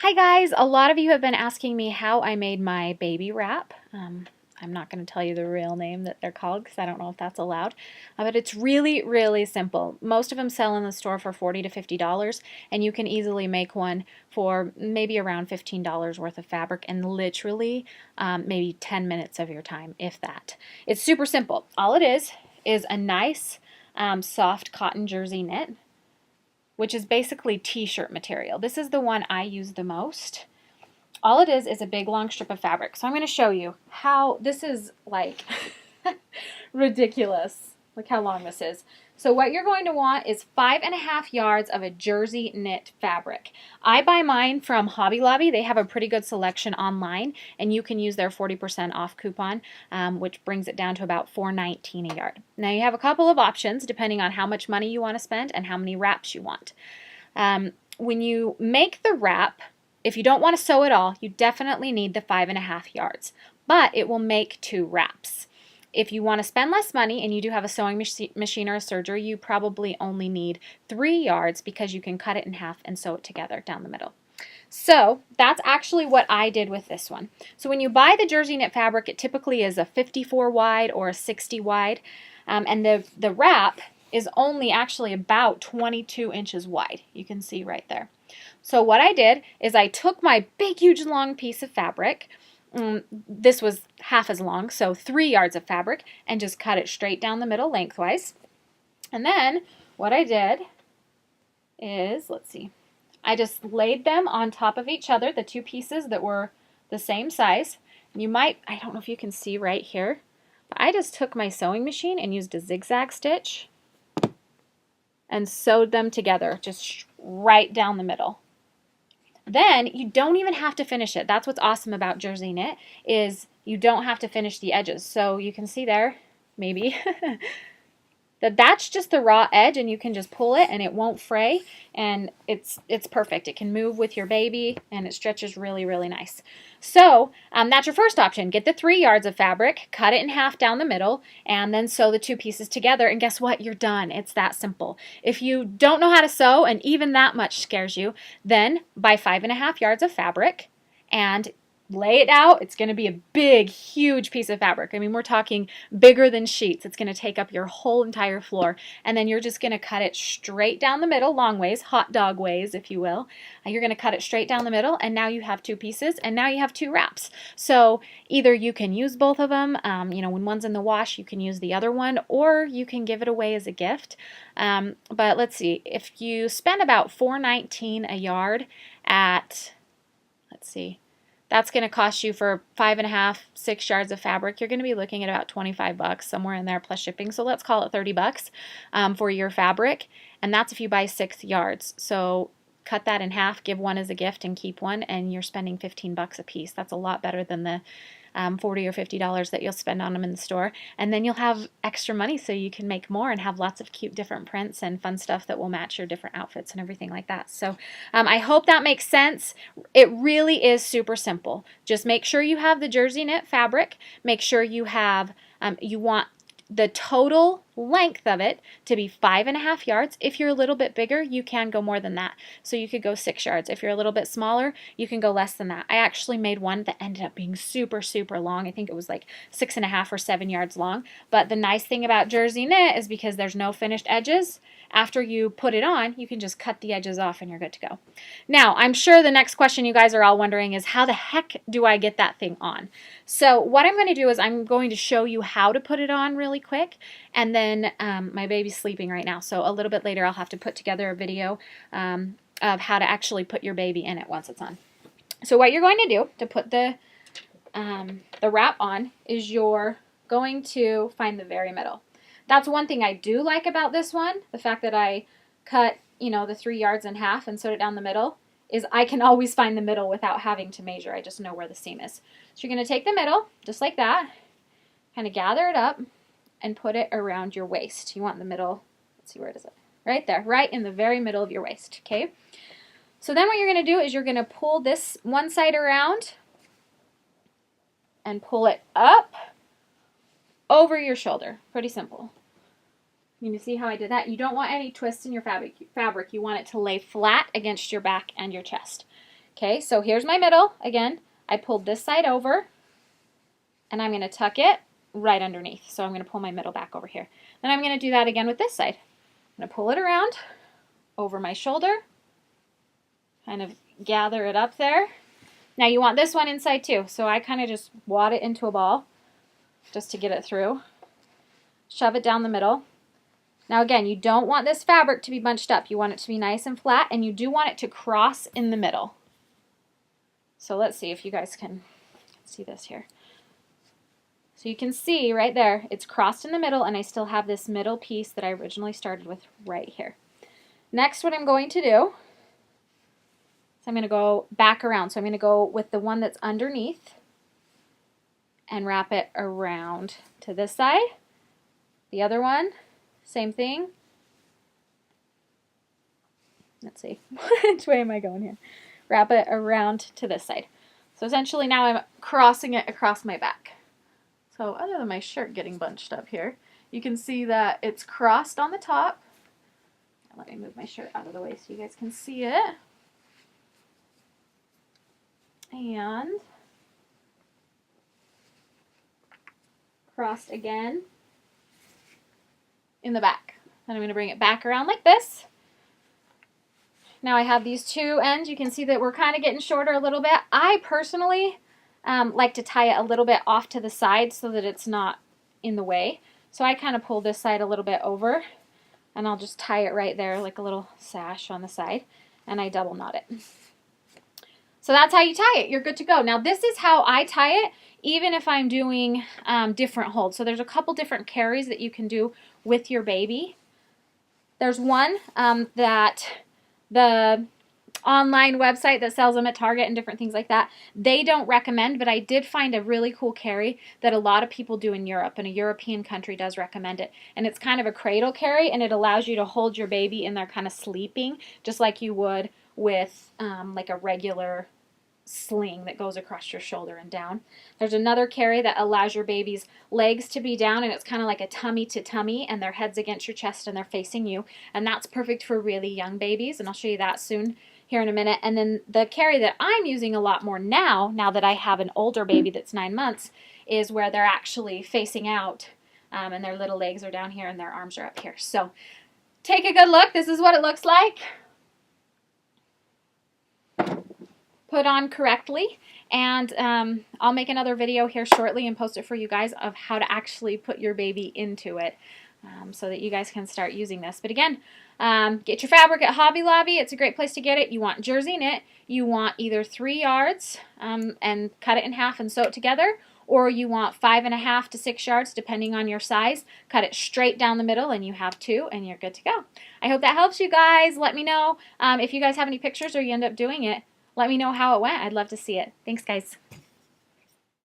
Hi guys, a lot of you have been asking me how I made my baby wrap. I'm not going to tell you the real name that they're called because I don't know if that's allowed, but it's really, really simple. Most of them sell in the store for $40 to $50, and you can easily make one for maybe around $15 worth of fabric and literally maybe 10 minutes of your time, if that. It's super simple. All it is a nice soft cotton jersey knit, which is basically t-shirt material. This is the one I use the most. All it is a big long strip of fabric. So I'm going to show you how this is like ridiculous. Look how long this is. So what you're going to want is 5.5 yards of a jersey knit fabric. I buy mine from Hobby Lobby. They have a pretty good selection online, and you can use their 40% off coupon, which brings it down to about $4.19 a yard. Now you have a couple of options depending on how much money you want to spend and how many wraps you want. When you make the wrap, if you don't want to sew at all, you definitely need the 5.5 yards, but it will make 2 wraps. If you want to spend less money and you do have a sewing machine or a serger, you probably only need 3 yards because you can cut it in half and sew it together down the middle. So that's actually what I did with this one. So when you buy the jersey knit fabric, it typically is a 54 wide or a 60 wide, and the wrap is only actually about 22 inches wide. You can see right there. So what I did is I took my big, huge, long piece of fabric. This was half as long, so 3 yards of fabric, and just cut it straight down the middle lengthwise. And then what I did is, let's see, I just laid them on top of each other, the 2 pieces that were the same size. You might, I don't know if you can see right here, but I just took my sewing machine and used a zigzag stitch and sewed them together just right down the middle. Then you don't even have to finish it. That's what's awesome about jersey knit, is you don't have to finish the edges. So you can see there, maybe, that's just the raw edge, and you can just pull it and it won't fray, and it's perfect. It can move with your baby and it stretches really, really nice. So that's your first option. Get the 3 yards of fabric, cut it in half down the middle, and then sew the 2 pieces together, and guess what? You're done. It's that simple. If you don't know how to sew and even that much scares you, then buy 5.5 yards of fabric and lay it out. It's going to be a big, huge piece of fabric. I mean, we're talking bigger than sheets. It's going to take up your whole entire floor. And then you're just going to cut it straight down the middle, long ways, hot dog ways, if you will. You're going to cut it straight down the middle, and now you have 2 pieces, and now you have 2 wraps. So either you can use both of them, when one's in the wash, you can use the other one, or you can give it away as a gift. But let's see, if you spend about $4.19 a yard at, let's see, that's going to cost you for 5.5, 6 yards of fabric. You're going to be looking at about 25 bucks, somewhere in there plus shipping. So let's call it 30 bucks for your fabric. And that's if you buy 6 yards. So cut that in half, give one as a gift and keep one, and you're spending 15 bucks a piece. That's a lot better than the $40 or $50 that you'll spend on them in the store. And then you'll have extra money so you can make more and have lots of cute different prints and fun stuff that will match your different outfits and everything like that. So I hope that makes sense. It really is super simple. Just make sure you have the jersey knit fabric. Make sure you have, you want the total length of it to be 5.5 yards. If you're a little bit bigger, you can go more than that. So you could go 6 yards. If you're a little bit smaller, you can go less than that. I actually made one that ended up being super, super long. I think it was like 6.5 or 7 yards long. But the nice thing about jersey knit is because there's no finished edges, after you put it on, you can just cut the edges off and you're good to go. Now, I'm sure the next question you guys are all wondering is, how the heck do I get that thing on? So what I'm going to do is I'm going to show you how to put it on really quick, and then my baby's sleeping right now, so a little bit later I'll have to put together a video of how to actually put your baby in it once it's on. So what you're going to do to put the wrap on is you're going to find the very middle. That's one thing I do like about this one, the fact that I cut, the 3 yards in half and sewed it down the middle, is I can always find the middle without having to measure. I just know where the seam is. So you're going to take the middle, just like that, kind of gather it up, and put it around your waist. You want the middle, let's see, where is it? Right there, right in the very middle of your waist, okay? So then what you're going to do is you're going to pull this one side around and pull it up over your shoulder. Pretty simple. You see how I did that? You don't want any twists in your fabric. You want it to lay flat against your back and your chest. Okay, so here's my middle. Again, I pulled this side over, and I'm going to tuck it right underneath. So I'm going to pull my middle back over here. Then I'm going to do that again with this side. I'm going to pull it around over my shoulder, kind of gather it up there. Now you want this one inside too, so I kind of just wad it into a ball just to get it through. Shove it down the middle. Now again, you don't want this fabric to be bunched up. You want it to be nice and flat, and you do want it to cross in the middle. So let's see if you guys can see this here. So you can see right there, it's crossed in the middle, and I still have this middle piece that I originally started with right here. Next, what I'm going to do is I'm going to go back around. So I'm going to go with the one that's underneath and wrap it around to this side. The other one, same thing. Let's see, which way am I going here? Wrap it around to this side. So essentially now I'm crossing it across my back. So other than my shirt getting bunched up here, you can see that it's crossed on the top. Let me move my shirt out of the way so you guys can see it. And crossed again in the back. Then I'm going to bring it back around like this. Now I have these two ends. You can see that we're kind of getting shorter a little bit. I personally like to tie it a little bit off to the side so that it's not in the way. So I kind of pull this side a little bit over, and I'll just tie it right there like a little sash on the side, and I double knot it. So that's how you tie it. You're good to go. Now this is how I tie it, even if I'm doing different holds. So there's a couple different carries that you can do with your baby. There's one that the online website that sells them at Target and different things like that, they don't recommend, but I did find a really cool carry that a lot of people do in Europe, and a European country does recommend it. And it's kind of a cradle carry, and it allows you to hold your baby in there kind of sleeping, just like you would with like a regular sling that goes across your shoulder and down. There's another carry that allows your baby's legs to be down, and it's kind of like a tummy to tummy, and their head's against your chest and they're facing you, and that's perfect for really young babies, and I'll show you that soon here in a minute. And then the carry that I'm using a lot more now that I have an older baby that's 9 months, is where they're actually facing out and their little legs are down here and their arms are up here. So take a good look. This is what it looks like put on correctly, and I'll make another video here shortly and post it for you guys of how to actually put your baby into it so that you guys can start using this. But again, get your fabric at Hobby Lobby. It's a great place to get it. You want jersey knit. You want either 3 yards and cut it in half and sew it together, or you want 5.5 to 6 yards depending on your size. Cut it straight down the middle and you have 2 and you're good to go. I hope that helps you guys. Let me know if you guys have any pictures or you end up doing it. Let me know how it went. I'd love to see it. Thanks, guys.